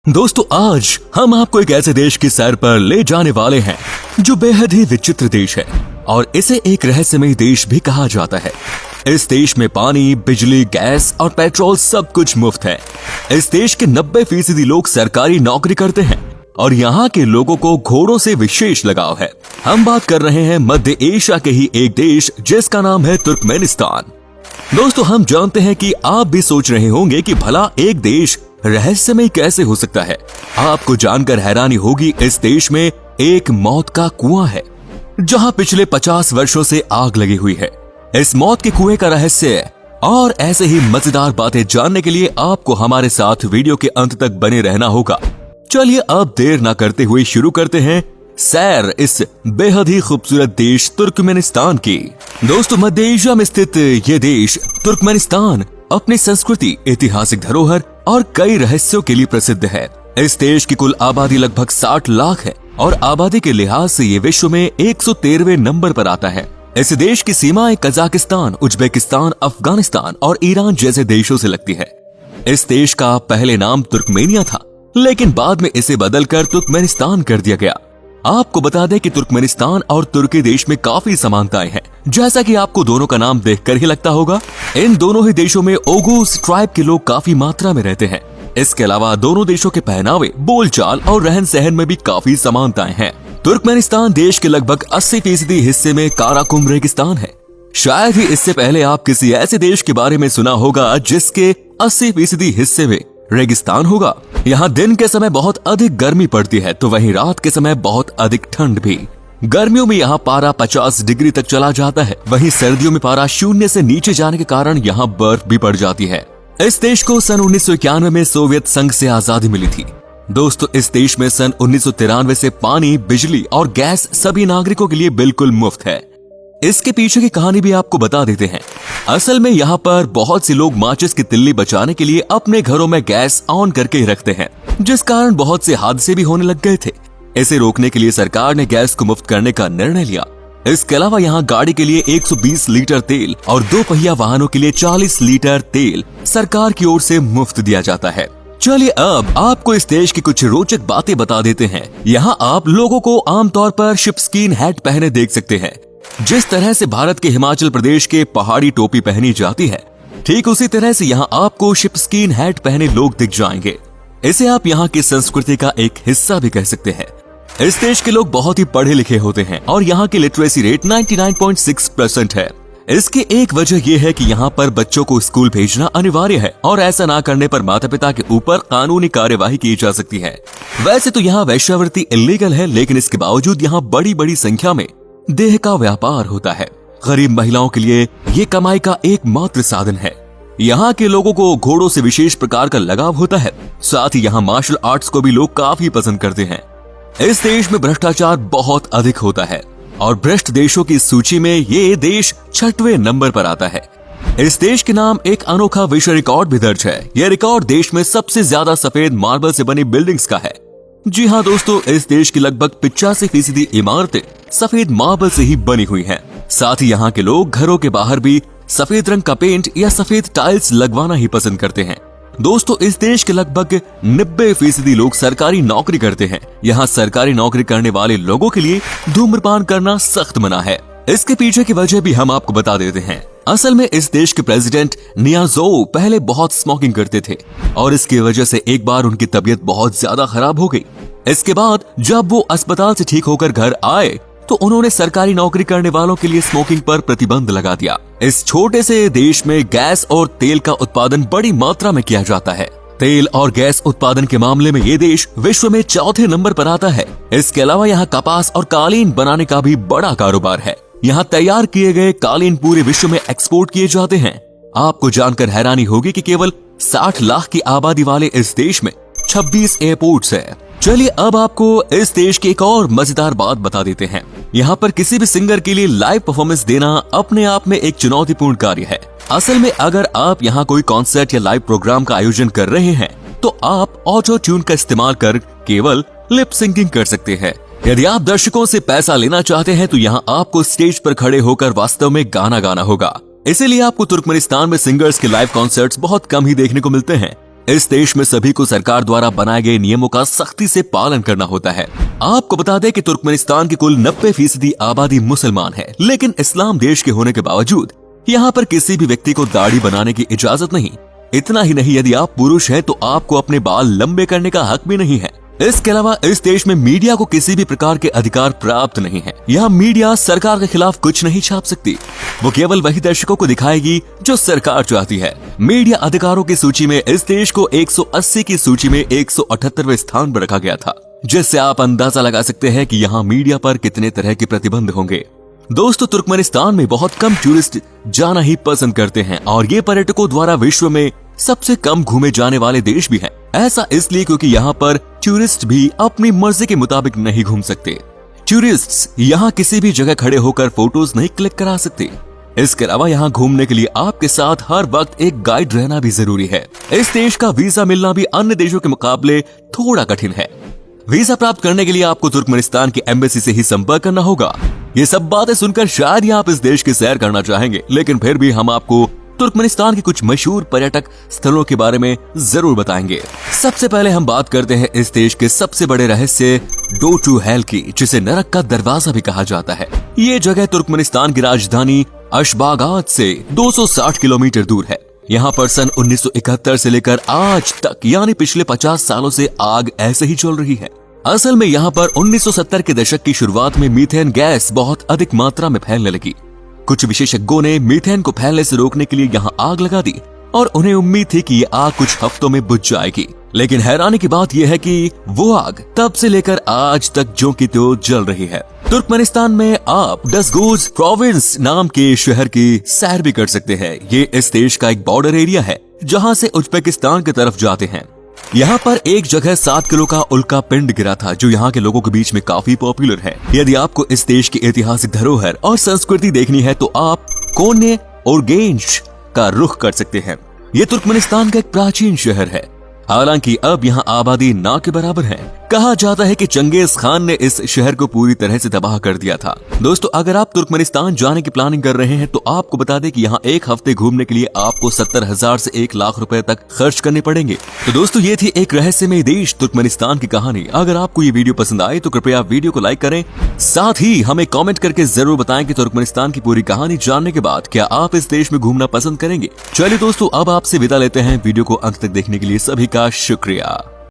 दोस्तों आज हम आपको एक ऐसे देश की सैर पर ले जाने वाले हैं जो बेहद ही विचित्र देश है और इसे एक रहस्यमय देश भी कहा जाता है। इस देश में पानी, बिजली, गैस और पेट्रोल सब कुछ मुफ्त है। इस देश के 90% लोग सरकारी नौकरी करते हैं और यहाँ के लोगों को घोड़ों से विशेष लगाव है। हम बात कर रहे हैं मध्य एशिया के ही एक देश जिसका नाम है तुर्कमेनिस्तान। दोस्तों हम जानते हैं कि आप भी सोच रहे होंगे कि भला एक देश रहस्यमय कैसे हो सकता है। आपको जानकर हैरानी होगी, इस देश में एक मौत का कुआं है जहां पिछले 50 वर्षों से आग लगी हुई है। इस मौत के कुएं का रहस्य और ऐसे ही मजेदार बातें जानने के लिए आपको हमारे साथ वीडियो के अंत तक बने रहना होगा। चलिए अब देर ना करते हुए शुरू करते हैं सैर इस बेहद ही खूबसूरत देश तुर्कमेनिस्तान की। दोस्तों मध्य एशिया में स्थित ये देश तुर्कमेनिस्तान अपनी संस्कृति, ऐतिहासिक धरोहर और कई रहस्यों के लिए प्रसिद्ध है। इस देश की कुल आबादी लगभग 60 लाख है और आबादी के लिहाज से ये विश्व में 113वें नंबर पर आता है। इस देश की सीमाएं कजाकिस्तान, उज्बेकिस्तान, अफगानिस्तान और ईरान जैसे देशों से लगती है। इस देश का पहले नाम तुर्कमेनिया था, लेकिन बाद में इसे बदलकर तुर्कमेनिस्तान कर दिया गया। आपको बता दें कि तुर्कमेनिस्तान और तुर्की देश में काफी समानताएं हैं, जैसा कि आपको दोनों का नाम देखकर ही लगता होगा। इन दोनों ही देशों में ओगुज ट्राइब के लोग काफी मात्रा में रहते हैं। इसके अलावा दोनों देशों के पहनावे, बोलचाल और रहन सहन में भी काफी समानताएं हैं। तुर्कमेनिस्तान देश के लगभग 80% हिस्से में काराकुम रेगिस्तान है। शायद ही इससे पहले आप किसी ऐसे देश के बारे में सुना होगा जिसके 80% हिस्से में रेगिस्तान होगा। यहाँ दिन के समय बहुत अधिक गर्मी पड़ती है तो वहीं रात के समय बहुत अधिक ठंड भी। गर्मियों में यहाँ पारा 50 डिग्री तक चला जाता है, वहीं सर्दियों में पारा 0 से नीचे जाने के कारण यहाँ बर्फ भी पड़ जाती है। इस देश को सन 1991 में सोवियत संघ से आजादी मिली थी। दोस्तों इस देश में सन 1993 से पानी, बिजली और गैस सभी नागरिकों के लिए बिल्कुल मुफ्त है। इसके पीछे की कहानी भी आपको बता देते हैं। असल में यहाँ पर बहुत से लोग माचिस की तिल्ली बचाने के लिए अपने घरों में गैस ऑन करके ही रखते हैं, जिस कारण बहुत से हादसे भी होने लग गए थे। इसे रोकने के लिए सरकार ने गैस को मुफ्त करने का निर्णय लिया। इसके अलावा यहाँ गाड़ी के लिए 120 लीटर तेल और 2 पहिया वाहनों के लिए 40 लीटर तेल सरकार की ओर से मुफ्त दिया जाता है। चलिए अब आपको इस देश की कुछ रोचक बातें बता देते हैं। यहाँ आप लोगों को आमतौर पर शिपस्कीन हैट पहने देख सकते हैं। जिस तरह से भारत के हिमाचल प्रदेश के पहाड़ी टोपी पहनी जाती है, ठीक उसी तरह से यहाँ आपको शिपस्कीन हैट पहने लोग दिख जाएंगे। इसे आप यहाँ की संस्कृति का एक हिस्सा भी कह सकते हैं। इस देश के लोग बहुत ही पढ़े लिखे होते हैं और यहाँ की लिटरेसी रेट 99.6% है। इसकी एक वजह यह है कि यहाँ पर बच्चों को स्कूल भेजना अनिवार्य है और ऐसा ना करने पर माता पिता के ऊपर कानूनी कार्यवाही की जा सकती है। वैसे तो यहाँ वैश्यावृत्ति इलीगल है, लेकिन इसके बावजूद यहाँ बड़ी बड़ी संख्या में देह का व्यापार होता है। गरीब महिलाओं के लिए ये कमाई का एकमात्र साधन है। यहाँ के लोगों को घोड़ों से विशेष प्रकार का लगाव होता है। साथ ही यहाँ मार्शल आर्ट्स को भी लोग काफी पसंद करते हैं। इस देश में भ्रष्टाचार बहुत अधिक होता है और भ्रष्ट देशों की सूची में ये देश 6वें नंबर पर आता है। इस देश के नाम एक अनोखा विश्व रिकॉर्ड भी दर्ज है। यह रिकॉर्ड देश में सबसे ज्यादा सफेद मार्बल से बनी बिल्डिंग्स का है। जी हाँ दोस्तों, इस देश की लगभग 85% इमारतें सफेद मार्बल से ही बनी हुई हैं। साथ ही यहाँ के लोग घरों के बाहर भी सफेद रंग का पेंट या सफेद टाइल्स लगवाना ही पसंद करते हैं। दोस्तों इस देश के लगभग 90% लोग सरकारी नौकरी करते हैं। यहाँ सरकारी नौकरी करने वाले लोगों के लिए धूम्रपान करना सख्त मना है। इसके पीछे की वजह भी हम आपको बता देते हैं। असल में इस देश के प्रेसिडेंट नियाज़ोव पहले बहुत स्मोकिंग करते थे और इसकी वजह से एक बार उनकी तबीयत बहुत ज्यादा खराब हो गई। इसके बाद जब वो अस्पताल से ठीक होकर घर आए तो उन्होंने सरकारी नौकरी करने वालों के लिए स्मोकिंग पर प्रतिबंध लगा दिया। इस छोटे से देश में गैस और तेल का उत्पादन बड़ी मात्रा में किया जाता है। तेल और गैस उत्पादन के मामले में ये देश विश्व में 4थे नंबर पर आता है। इसके अलावा यहाँ कपास और कालीन बनाने का भी बड़ा कारोबार है। यहाँ तैयार किए गए कालीन पूरे विश्व में एक्सपोर्ट किए जाते हैं। आपको जानकर हैरानी होगी कि केवल 60 लाख की आबादी वाले इस देश में 26 एयरपोर्ट्स है। चलिए अब आपको इस देश की एक और मजेदार बात बता देते हैं। यहाँ पर किसी भी सिंगर के लिए लाइव परफॉर्मेंस देना अपने आप में एक चुनौतीपूर्ण कार्य है। असल में अगर आप यहाँ कोई कॉन्सर्ट या लाइव प्रोग्राम का आयोजन कर रहे हैं तो आप ऑटो ट्यून का इस्तेमाल कर केवल लिप सिंकिंग कर सकते हैं। यदि आप दर्शकों से पैसा लेना चाहते हैं तो यहाँ आपको स्टेज पर खड़े होकर वास्तव में गाना गाना होगा। इसीलिए आपको तुर्कमेनिस्तान में सिंगर्स के लाइव कॉन्सर्ट्स बहुत कम ही देखने को मिलते हैं। इस देश में सभी को सरकार द्वारा बनाए गए नियमों का सख्ती से पालन करना होता है। आपको बता दें कि तुर्कमेनिस्तान की कुल 90% आबादी मुसलमान है, लेकिन इस्लाम देश के होने के बावजूद यहाँ पर किसी भी व्यक्ति को दाढ़ी बनाने की इजाजत नहीं। इतना ही नहीं, यदि आप पुरुष हैं तो आपको अपने बाल लंबे करने का हक भी नहीं है। इसके अलावा इस देश में मीडिया को किसी भी प्रकार के अधिकार प्राप्त नहीं है। यहाँ मीडिया सरकार के खिलाफ कुछ नहीं छाप सकती, वो केवल वही दर्शकों को दिखाएगी जो सरकार चाहती है। मीडिया अधिकारों की सूची में इस देश को 180 की सूची में 178वें स्थान पर रखा गया था, जिससे आप अंदाजा लगा सकते हैं कि यहाँ मीडिया पर कितने तरह के प्रतिबंध होंगे। दोस्तों, तुर्कमेनिस्तान में बहुत कम टूरिस्ट जाना ही पसंद करते हैं और ये पर्यटकों द्वारा विश्व में सबसे कम घूमे जाने वाले देश भी हैं। ऐसा इसलिए क्योंकि यहाँ पर टूरिस्ट भी अपनी मर्जी के मुताबिक नहीं घूम सकते। टूरिस्ट्स यहाँ किसी भी जगह खड़े होकर फोटोज नहीं क्लिक करा सकते। इसके अलावा यहाँ घूमने के लिए आपके साथ हर वक्त एक गाइड रहना भी जरूरी है। इस देश का वीजा मिलना भी अन्य देशों के मुकाबले थोड़ा कठिन है। वीजा प्राप्त करने के लिए आपको तुर्कमेनिस्तान की एम्बेसी से ही संपर्क करना होगा। ये सब बातें सुनकर शायद ही आप इस देश की सैर करना चाहेंगे, लेकिन फिर भी हम आपको तुर्कमेनिस्तान के कुछ मशहूर पर्यटक स्थलों के बारे में जरूर बताएंगे। सबसे पहले हम बात करते हैं इस देश के सबसे बड़े रहस्य डोटू हेल की, जिसे नरक का दरवाजा भी कहा जाता है। ये जगह तुर्कमेनिस्तान की राजधानी अशबागात से 260 किलोमीटर दूर है। यहाँ पर सन 1971 से लेकर आज तक यानी पिछले 50 सालों से आग ऐसे ही चल रही है। असल में यहाँ पर 1970 के दशक की शुरुआत में मीथेन गैस बहुत अधिक मात्रा में फैलने लगी। कुछ विशेषज्ञों ने मीथेन को फैलने से रोकने के लिए यहाँ आग लगा दी और उन्हें उम्मीद थी कि ये आग कुछ हफ्तों में बुझ जाएगी। लेकिन हैरानी की बात यह है कि वो आग तब से लेकर आज तक ज्यों की त्यों जल रही है। तुर्कमेनिस्तान में आप डसगोज प्रोविंस नाम के शहर की सैर भी कर सकते हैं। ये इस देश का एक बॉर्डर एरिया है जहाँ से उज्बेकिस्तान की तरफ जाते हैं। यहाँ पर एक जगह 7 किलो का उल्का पिंड गिरा था, जो यहाँ के लोगों के बीच में काफी पॉपुलर है। यदि आपको इस देश की ऐतिहासिक धरोहर और संस्कृति देखनी है तो आप कोने और गेंज का रुख कर सकते हैं। ये तुर्कमेनिस्तान का एक प्राचीन शहर है, हालांकि अब यहाँ आबादी ना के बराबर है। कहा जाता है कि चंगेज खान ने इस शहर को पूरी तरह से तबाह कर दिया था। दोस्तों, अगर आप तुर्कमेनिस्तान जाने की प्लानिंग कर रहे हैं तो आपको बता दें कि यहाँ एक हफ्ते घूमने के लिए आपको 70,000 से 1 लाख रुपए तक खर्च करने पड़ेंगे। तो दोस्तों, ये थी एक रहस्यमय देश तुर्कमेनिस्तान की कहानी। अगर आपको ये वीडियो पसंद आए तो कृपया वीडियो को लाइक करें, साथ ही हमें कॉमेंट करके जरूर बताएं कि तुर्कमेनिस्तान की पूरी कहानी जानने के बाद क्या आप इस देश में घूमना पसंद करेंगे। चलिए दोस्तों, अब आपसे विदा लेते हैं। वीडियो को अंत तक देखने के लिए सभी का शुक्रिया।